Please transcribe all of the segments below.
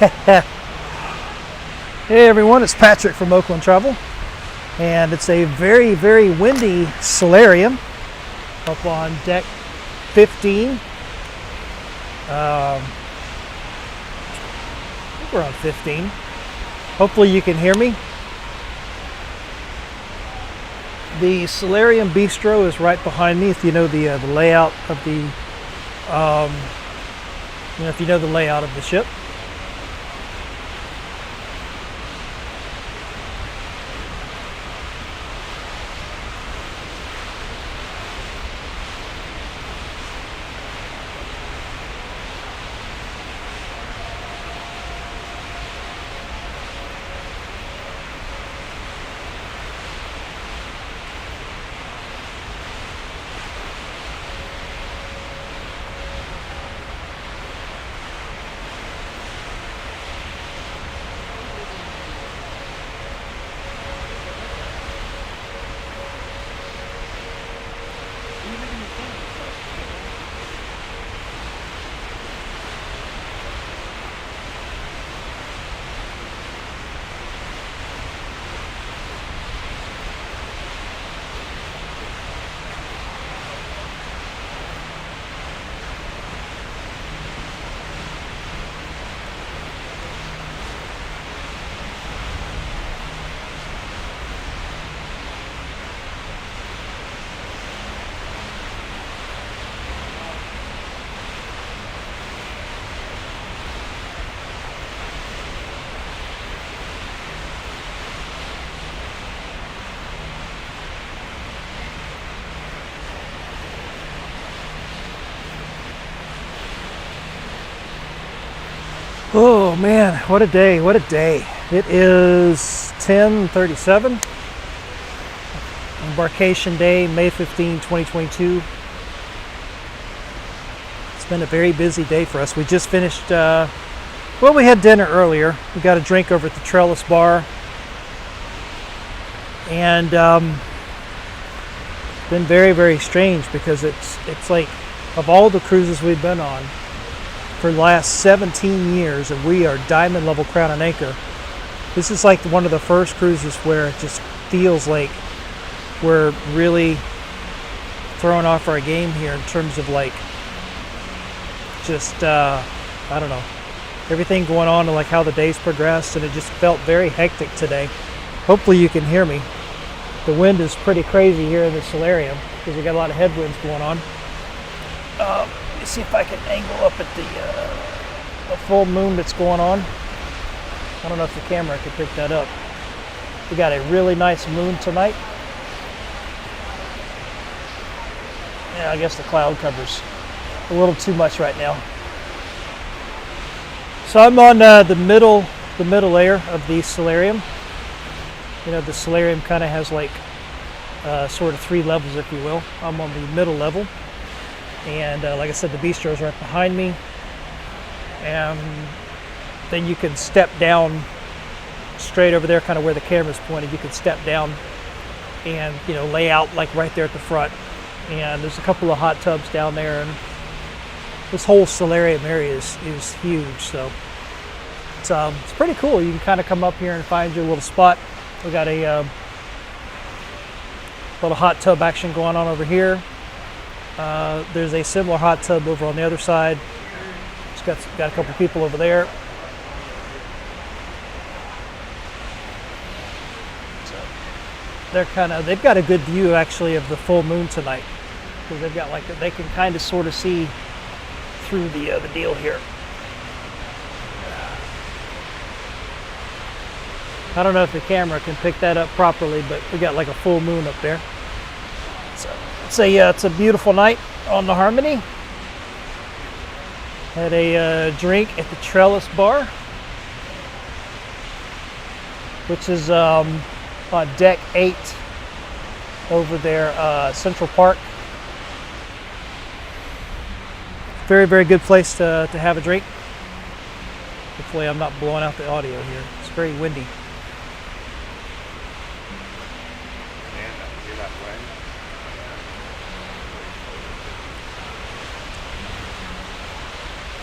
Hey everyone, it's Patrick from Oakland Travel, and it's a very, very windy Solarium up on deck 15. I think we're on 15. Hopefully you can hear me. The Solarium Bistro is right behind me. If you know the layout of the, if you know the layout of the ship. Oh man, what a day, what a day. It is 10:37, embarkation day, May 15, 2022. It's been a very busy day for us. We just finished, we had dinner earlier. We got a drink over at the Trellis Bar. And it's been very, very strange because it's like, of all the cruises we've been on, for the last 17 years, and we are diamond level Crown and Anchor. This is like one of the first cruises where it just feels like we're really throwing off our game here in terms of like just I don't know, everything going on and like how the days progressed, and it just felt very hectic today. Hopefully you can hear me. The wind is pretty crazy here in the Solarium because we got a lot of headwinds going on. Let me see if I can angle up at the full moon that's going on. I don't know if the camera can pick that up. We got a really nice moon tonight. Yeah, I guess the cloud cover's a little too much right now. So I'm on the middle layer of the Solarium. You know, the Solarium kind of has like sort of three levels, if you will. I'm on the middle level. And like I said, the bistro is right behind me, and then you can step down straight over there, kind of where the camera's pointed. You can step down and, you know, lay out like right there at the front, and there's a couple of hot tubs down there, and this whole Solarium area is huge, so it's pretty cool. You can kind of come up here and find your little spot. We got a little hot tub action going on over here. There's a similar hot tub over on the other side. It's got a couple people over there. So they've got a good view actually of the full moon tonight, because they've got like they can kind of sort of see through the deal here. I don't know if the camera can pick that up properly, but we got like a full moon up there. So it's a beautiful night on the Harmony. Had a drink at the Trellis Bar, which is on deck 8 over there, Central Park. Very, very good place to have a drink. Hopefully I'm not blowing out the audio here. It's very windy.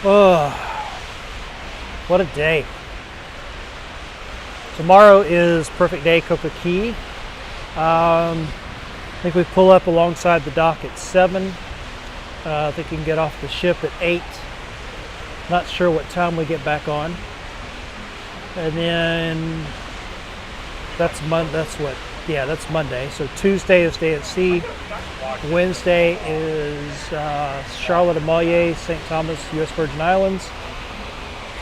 Oh, What a day. Tomorrow is perfect day, Coca Key. I think we pull up alongside the dock at 7. I think we can get off the ship at 8. Not sure what time we get back on. And then that's Monday. So Tuesday is day at sea. Wednesday is Charlotte Amalie, St. Thomas, U.S. Virgin Islands.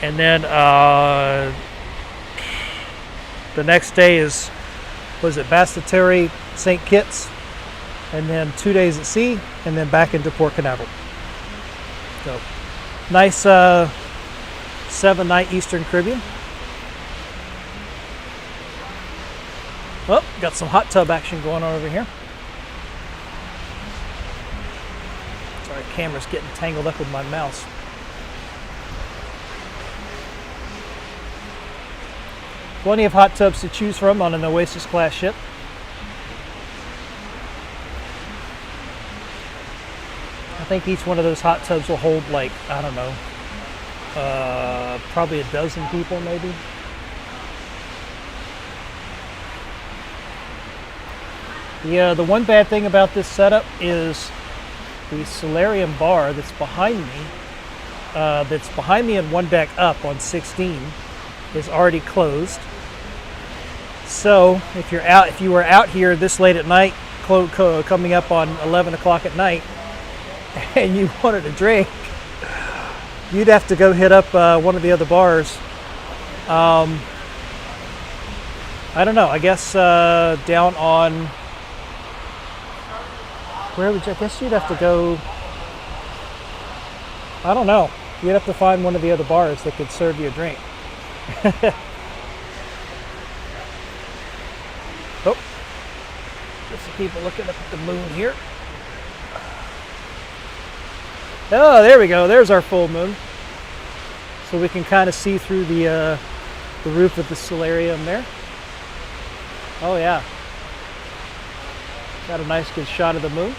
And then the next day is, Basseterre, St. Kitts. And then 2 days at sea, and then back into Port Canaveral. So, nice 7-night Eastern Caribbean. Oh, got some hot tub action going on over here. Sorry, camera's getting tangled up with my mouse. Plenty of hot tubs to choose from on an Oasis class ship. I think each one of those hot tubs will hold, like, I don't know, probably a dozen people maybe. The one bad thing about this setup is the Solarium bar that's behind me and one deck up on 16 is already closed. So if you were out here this late at night, coming up on 11 o'clock at night, and you wanted a drink, you'd have to go hit up one of the other bars. I don't know. I guess down on I guess you'd have to go. I don't know. You'd have to find one of the other bars that could serve you a drink. Oh, just some people looking up at the moon here. Oh, there we go. There's our full moon. So we can kind of see through the roof of the solarium there. Oh yeah. Got a nice good shot of the moon.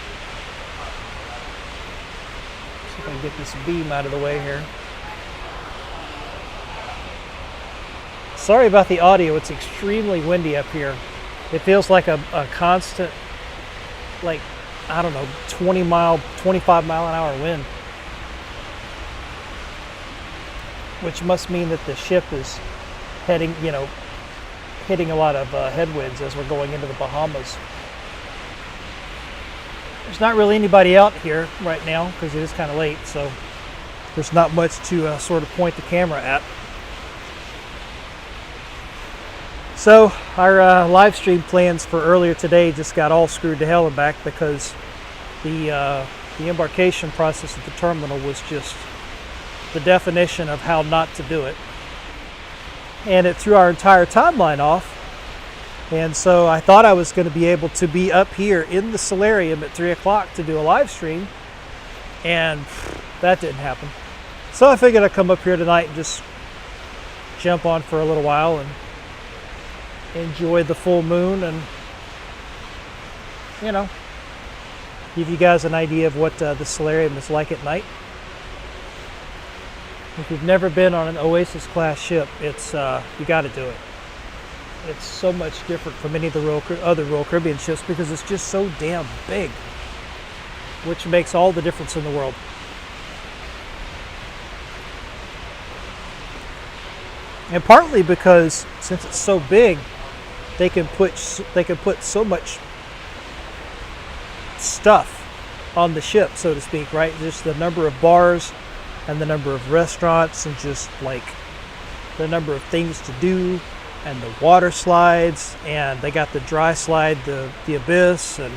See if I can get this beam out of the way here. Sorry about the audio. It's extremely windy up here. It feels like a constant, like, I don't know, 25 mile an hour wind. Which must mean that the ship is hitting a lot of headwinds as we're going into the Bahamas. There's not really anybody out here right now because it is kind of late, so there's not much to sort of point the camera at. So our live stream plans for earlier today just got all screwed to hell and back because the embarkation process at the terminal was just the definition of how not to do it. And it threw our entire timeline off. And so I thought I was going to be able to be up here in the solarium at 3 o'clock to do a live stream. And that didn't happen. So I figured I'd come up here tonight and just jump on for a little while and enjoy the full moon and, give you guys an idea of what the solarium is like at night. If you've never been on an Oasis class ship, it's you got to do it. It's so much different from any of the other Royal Caribbean ships because it's just so damn big, which makes all the difference in the world. And partly because since it's so big, they can put so much stuff on the ship, so to speak, right? Just the number of bars and the number of restaurants and just like the number of things to do and the water slides, and they got the dry slide, the Abyss, and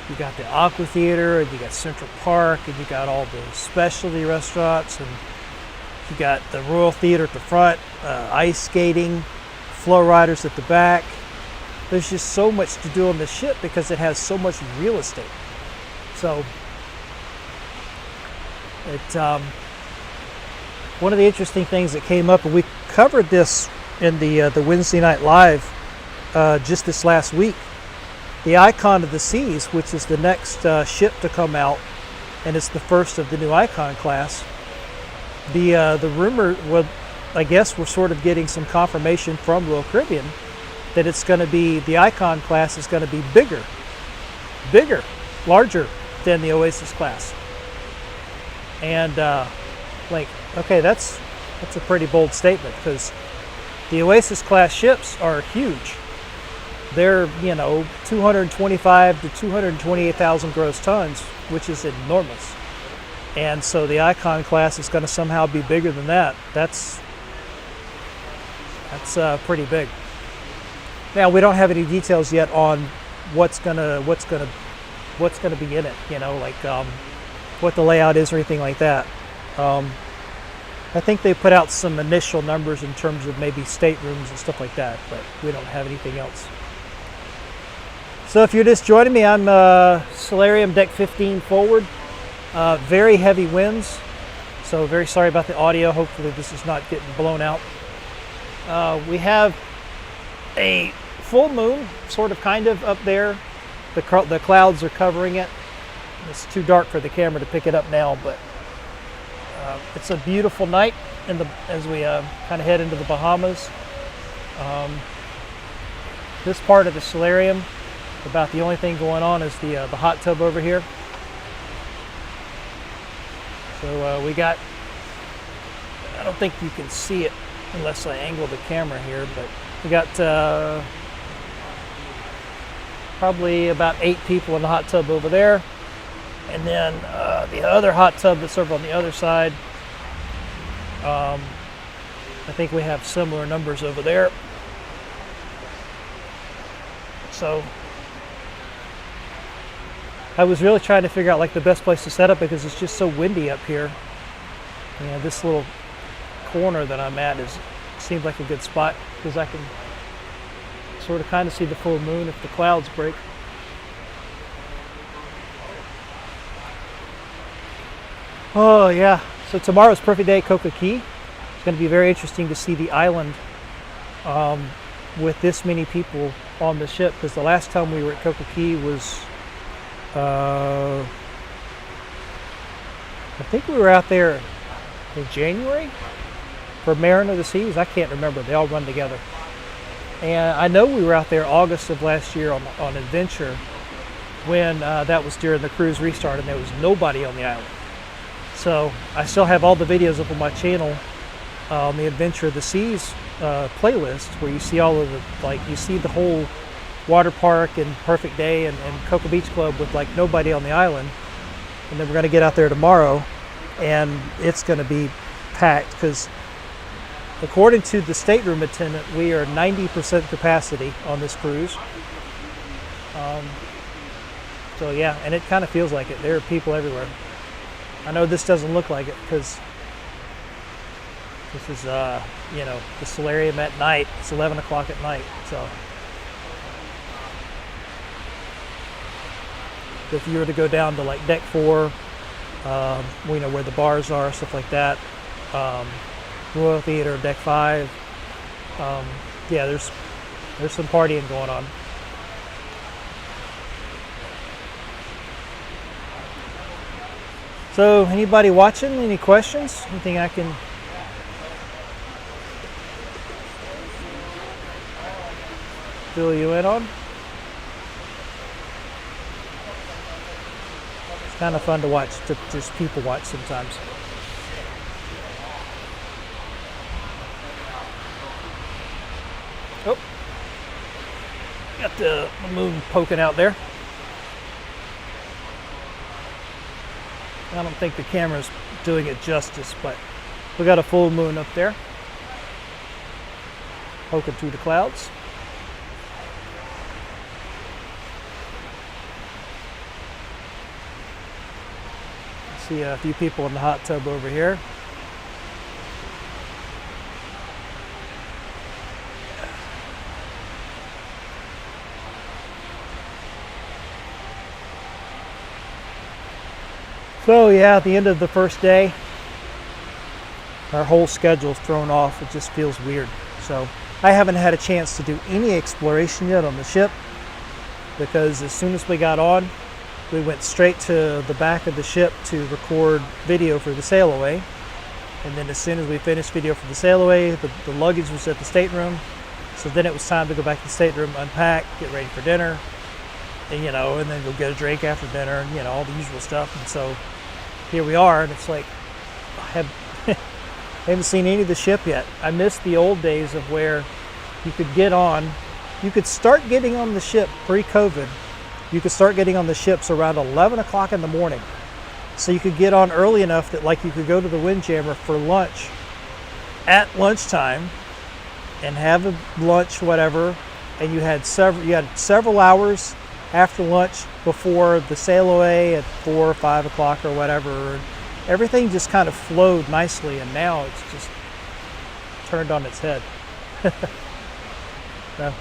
you got the Aqua Theater, and you got Central Park, and you got all the specialty restaurants, and you got the Royal Theater at the front, ice skating, flow riders at the back. There's just so much to do on the ship because it has so much real estate. So one of the interesting things that came up, and we covered this in the Wednesday Night Live just this last week, the Icon of the Seas, which is the next ship to come out, and it's the first of the new Icon class. The rumor, well, I guess we're sort of getting some confirmation from Royal Caribbean that it's going to be, the Icon class is going to be bigger, larger than the Oasis class. And like, okay, that's a pretty bold statement, because the Oasis class ships are huge. They're, you know, 225 to 228,000 gross tons, which is enormous. And so the Icon class is going to somehow be bigger than that. That's pretty big. Now, we don't have any details yet on what's gonna be in it. You know, like what the layout is or anything like that. I think they put out some initial numbers in terms of maybe staterooms and stuff like that, but we don't have anything else. So if you're just joining me, I'm Solarium deck 15 forward. Very heavy winds, so very sorry about the audio. Hopefully this is not getting blown out. We have a full moon, sort of, kind of, up there. The clouds are covering it. It's too dark for the camera to pick it up now, but it's a beautiful night as we kind of head into the Bahamas. This part of the Solarium, about the only thing going on is the hot tub over here. So we got, I don't think you can see it unless I angle the camera here, but we got probably about 8 people in the hot tub over there. And then the other hot tub that's over on the other side, I think we have similar numbers over there. So I was really trying to figure out like the best place to set up, because it's just so windy up here. You know, this little corner that I'm at seems like a good spot, because I can sort of kind of see the full moon if the clouds break. Oh yeah, so tomorrow's perfect day at Coca Key. It's going to be very interesting to see the island with this many people on the ship, because the last time we were at Coca Key was I think we were out there in January for Mariner of the Seas. I can't remember, they all run together. And I know we were out there August of last year on Adventure, when that was during the cruise restart, and there was nobody on the island. So I still have all the videos up on my channel on the Adventure of the Seas playlist, where you see all of the, like, you see the whole water park and perfect day and Cocoa Beach Club with like nobody on the island. And then we're going to get out there tomorrow, and it's going to be packed, because according to the stateroom attendant, we are 90% capacity on this cruise. So yeah, and it kind of feels like it. There are people everywhere. I know this doesn't look like it, because this is, you know, the Solarium at night. It's 11 o'clock at night, so. If you were to go down to like deck 4, you know, where the bars are, stuff like that, Royal Theater, deck 5, yeah, there's some partying going on. So, anybody watching? Any questions? Anything I can fill you in on? Kind of fun to watch, to just people watch sometimes. Oh, got the moon poking out there. I don't think the camera's doing it justice, but we got a full moon up there, poking through the clouds. See a few people in the hot tub over here. So yeah, at the end of the first day, our whole schedule's thrown off. It just feels weird. So I haven't had a chance to do any exploration yet on the ship, because as soon as we got on, we went straight to the back of the ship to record video for the sail away. And then as soon as we finished video for the sail away, the luggage was at the stateroom. So then it was time to go back to the stateroom, unpack, get ready for dinner, and, you know, and then go get a drink after dinner, and, you know, all the usual stuff. And so here we are, and it's like, I haven't seen any of the ship yet. I missed the old days of where you could get on, you could start getting on the ship pre-COVID. You could start getting on the ships around 11 o'clock in the morning. So you could get on early enough that like you could go to the Windjammer for lunch at lunchtime and have a lunch, whatever, and you had several hours after lunch before the sail away at 4 or 5 o'clock or whatever. And everything just kind of flowed nicely, and now it's just turned on its head. So,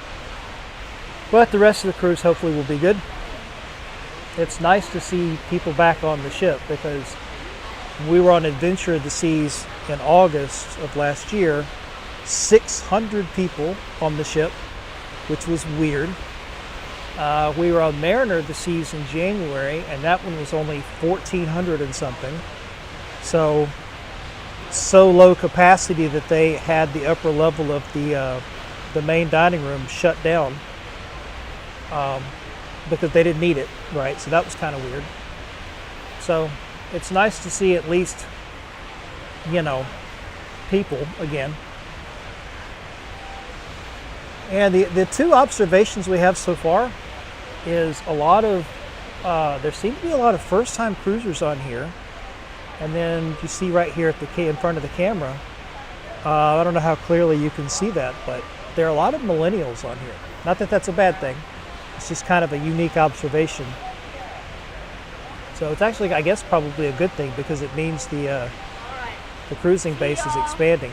but the rest of the cruise hopefully will be good. It's nice to see people back on the ship, because we were on Adventure of the Seas in August of last year, 600 people on the ship, which was weird. We were on Mariner of the Seas in January, and that one was only 1,400 and something. So low capacity that they had the upper level of the main dining room shut down because they didn't need it, right? So that was kind of weird. So it's nice to see at least, you know, people again. And the two observations we have so far is a lot of, there seem to be a lot of first-time cruisers on here. And then you see right here at in front of the camera, I don't know how clearly you can see that, but there are a lot of millennials on here. Not that that's a bad thing. It's just kind of a unique observation. So it's actually, I guess, probably a good thing, because it means the cruising base is expanding.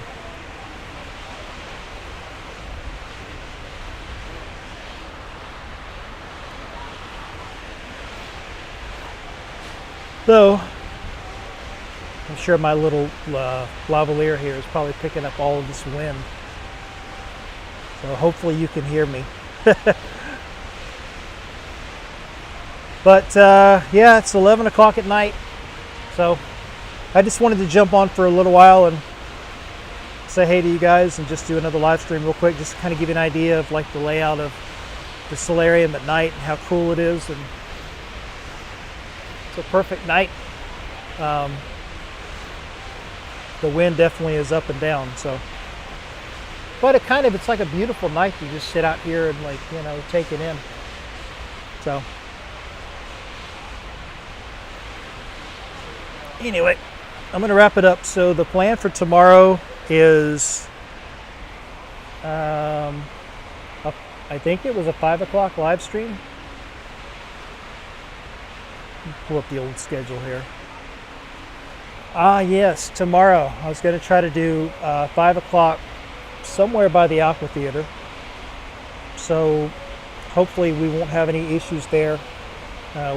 So I'm sure my little lavalier here is probably picking up all of this wind. So hopefully you can hear me. But yeah, it's 11 o'clock at night. So I just wanted to jump on for a little while and say hey to you guys and just do another live stream real quick, just to kind of give you an idea of like the layout of the Solarium at night and how cool it is. And it's a perfect night. The wind definitely is up and down, so, but it's like a beautiful night to just sit out here and, like, you know, take it in. So anyway, I'm gonna wrap it up. So the plan for tomorrow is I think it was a 5 o'clock live stream. Pull up the old schedule here. Yes, tomorrow I was going to try to do 5 o'clock somewhere by the Aqua Theater. So hopefully we won't have any issues there.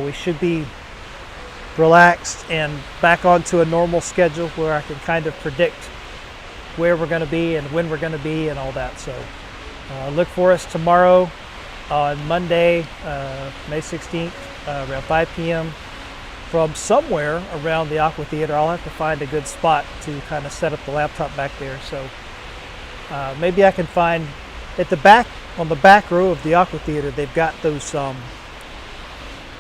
We should be relaxed and back onto a normal schedule where I can kind of predict where we're going to be and when we're going to be and all that. So look for us tomorrow on Monday, May 16th, around 5 p.m. from somewhere around the Aqua Theater. I'll have to find a good spot to kind of set up the laptop back there. So maybe I can find at the back, on the back row of the Aqua Theater, they've got those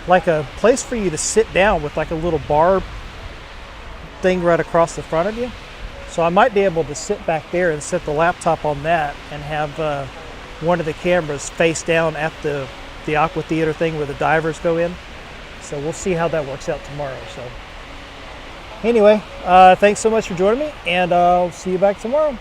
like a place for you to sit down with like a little bar thing right across the front of you. So I might be able to sit back there and set the laptop on that and have one of the cameras face down at the Aqua Theater thing where the divers go in. So we'll see how that works out tomorrow. So anyway, thanks so much for joining me, and I'll see you back tomorrow.